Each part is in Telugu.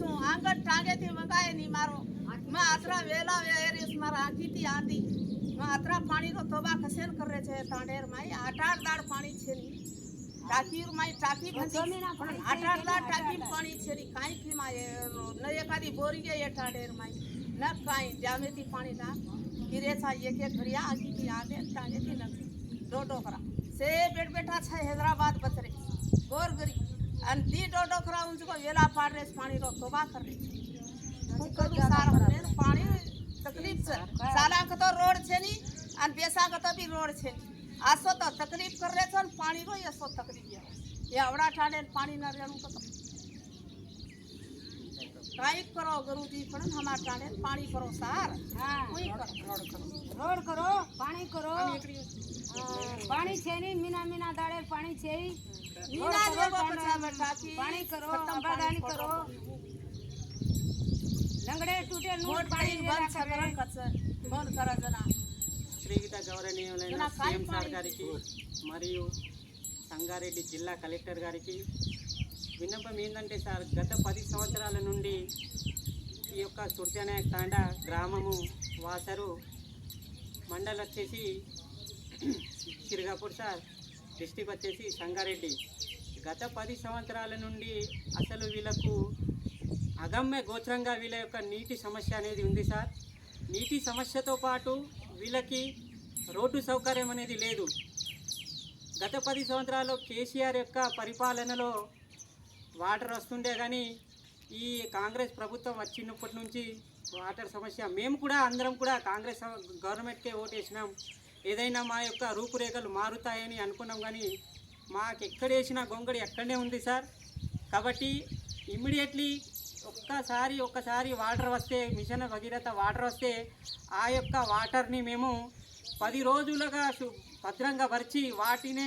आंगन टांगे थी मंगाए नहीं मारो मैं अतरा वेला वेरिस मारा किती आंधी मैं अतरा पानी रो तोबा कसेन कर रहे छे तांडेर माई 8-8 दाड़ पानी छेनी टाकी माई टाकी खंची 8-8 दाड़ टाकी पानी छेनी काई की माई न एखादी बोरी के ये तांडेर माई न काई जामे थी पानी ना गिरे सा एक घड़िया आगी की आगे टांगे थी न डोडो करा से बेट बेटा छे हैदराबाद बतरे गोर गरी अन दी डोडो करा उनको वेला पाड़ रे पानी रो तोबा कर रही करू सार हमने पानी तकलीफ से साला का तो रोड छे नी अन बेसा का तो भी रोड छे आसो तो तकलीफ कर रहे छन पानी रो ये सो तकलीफ ये आवड़ा ठाणे पानी न रेणु को काई करो गुरुजी पण हमार ठाणे पानी करो सार हां कोई रोड करो पानी छे नी मीना दाड़े पानी छे मीना लेबो पछा बेटा की पानी करो अंबादानी करो लंगड़े टूटे नोट पानी बंद करा जना శ్రీగీత గౌరవనీయులైన సీఎం సార్ గారికి మరియు సంగారెడ్డి జిల్లా కలెక్టర్ గారికి విన్నపం ఏంటంటే సార్ గత 10 సంవత్సరాల నుండి ఈ యొక్క సుర్జానాయక్ తాండా గ్రామము వాసరు మండల్ వచ్చేసి సిరిగాపూర్ సార్ డిస్ట్రిక్ట్ వచ్చేసి సంగారెడ్డి గత 10 సంవత్సరాల నుండి అసలు వీళ్ళకు అగమ్య గోచరంగా వీళ్ళ యొక్క నీటి సమస్య అనేది ఉంది సార్. నీటి సమస్యతో పాటు వీళ్ళకి రోడ్డు సౌకర్యం అనేది లేదు. గత 10 సంవత్సరాల్లో కేసీఆర్ యొక్క పరిపాలనలో వాటర్ వస్తుండే కానీ ఈ కాంగ్రెస్ ప్రభుత్వం వచ్చినప్పటి నుంచి వాటర్ సమస్య మేము కూడా అందరం కూడా కాంగ్రెస్ గవర్నమెంట్కే ఓటేసినాం. ఏదైనా మా యొక్క రూపురేఖలు మారుతాయని అనుకున్నాం కానీ మాకు ఎక్కడేసినా గొంగడి ఎక్కడనే ఉంది సార్. కాబట్టి ఇమ్మీడియట్లీ ఒక్కసారి వాటర్ వస్తే మిషన్ భగీరథ వాటర్ వస్తే ఆ యొక్క వాటర్ని మేము 10 రోజులుగా భద్రంగా పరిచి వాటినే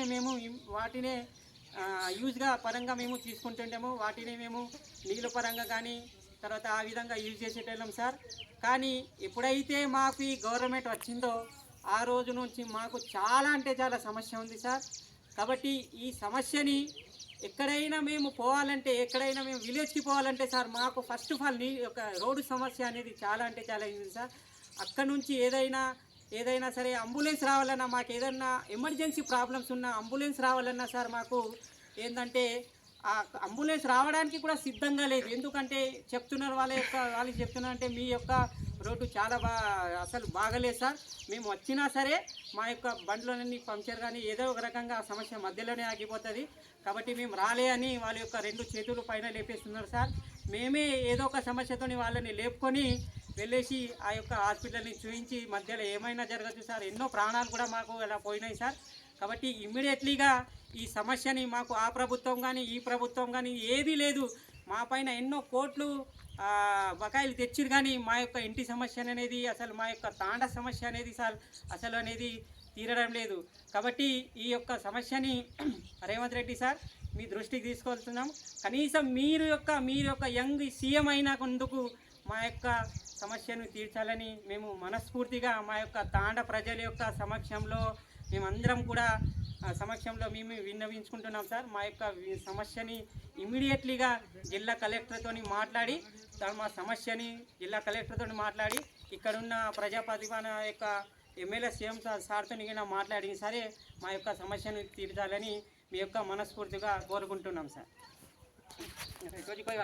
యూజ్గా పరంగా మేము తీసుకుంటుంటాము. వాటిని మేము నీళ్ళ పరంగా కానీ తర్వాత ఆ విధంగా యూజ్ చేసేటోళ్ళం సార్. కానీ ఎప్పుడైతే మాకు ఈ గవర్నమెంట్ వచ్చిందో ఆ రోజు నుంచి మాకు చాలా అంటే చాలా సమస్య ఉంది సార్. కాబట్టి ఈ సమస్యని ఎక్కడైనా మేము పోవాలంటే ఎక్కడైనా మేము విలేజ్కి పోవాలంటే సార్ మాకు ఫస్ట్ ఆఫ్ ఆల్ ఒక రోడ్డు సమస్య అనేది చాలా అంటే చాలా ఉంది సార్. అక్కడ నుంచి ఏదైనా సరే అంబులెన్స్ రావాలన్నా మాకు ఏదన్నా ఎమర్జెన్సీ ప్రాబ్లమ్స్ ఉన్న అంబులెన్స్ రావాలన్నా సార్ మాకు ఏంటంటే ఆ అంబులెన్స్ రావడానికి కూడా సిద్ధంగా లేదు. ఎందుకంటే చెప్తున్నారు వాళ్ళు చెప్తున్నారు అంటే మీ యొక్క రోడ్డు చాలా అసలు బాగలేదు సార్. మేము వచ్చినా సరే మా యొక్క బండ్లోని పంక్చర్ కానీ ఏదో ఒక రకంగా ఆ సమస్య మధ్యలోనే ఆగిపోతుంది. కాబట్టి మేము రాలే అని వాళ్ళ యొక్క 2 చేతులు పైన లేపేస్తున్నారు సార్. మేమే ఏదో ఒక సమస్యతో వాళ్ళని లేపుకొని వెళ్ళేసి ఆ యొక్క హాస్పిటల్ని చూపించి మధ్యలో ఏమైనా జరగచ్చు సార్. ఎన్నో ప్రాణాలు కూడా మాకు ఇలా పోయినాయి సార్. కాబట్టి ఇమ్మీడియట్లీగా ఈ సమస్యని మాకు ఆ ప్రభుత్వం కానీ ఈ ప్రభుత్వం కానీ ఏదీ లేదు. మా పైన ఎన్నో కోట్లు బకాయిలు తెచ్చిరు కానీ మా యొక్క ఇంటి సమస్య అనేది అసలు మా యొక్క తాండ సమస్య అనేది సార్ అసలు అనేది తీరడం లేదు. కాబట్టి ఈ యొక్క సమస్యని రేవంత్ రెడ్డి సార్ మీ దృష్టికి తీసుకెళ్తున్నాం. కనీసం మీరు యొక్క యంగ్ సీఎం అయినందుకు మా యొక్క సమస్యను తీర్చాలని మేము మనస్ఫూర్తిగా మా యొక్క తాండ ప్రజల యొక్క మేమందరం కూడా సమక్షంలో మేము విన్నవించుకుంటున్నాం సార్. మా యొక్క సమస్యని ఇమ్మీడియట్లీగా జిల్లా కలెక్టర్తో మాట్లాడి మా సమస్యని జిల్లా కలెక్టర్తో మాట్లాడి ఇక్కడున్న ప్రజాప్రతిభాన యొక్క ఎమ్మెల్యే సీఎం సార్తో మాట్లాడి సరే మా యొక్క సమస్యను తీర్చాలని మీ యొక్క మనస్ఫూర్తిగా కోరుకుంటున్నాం సార్.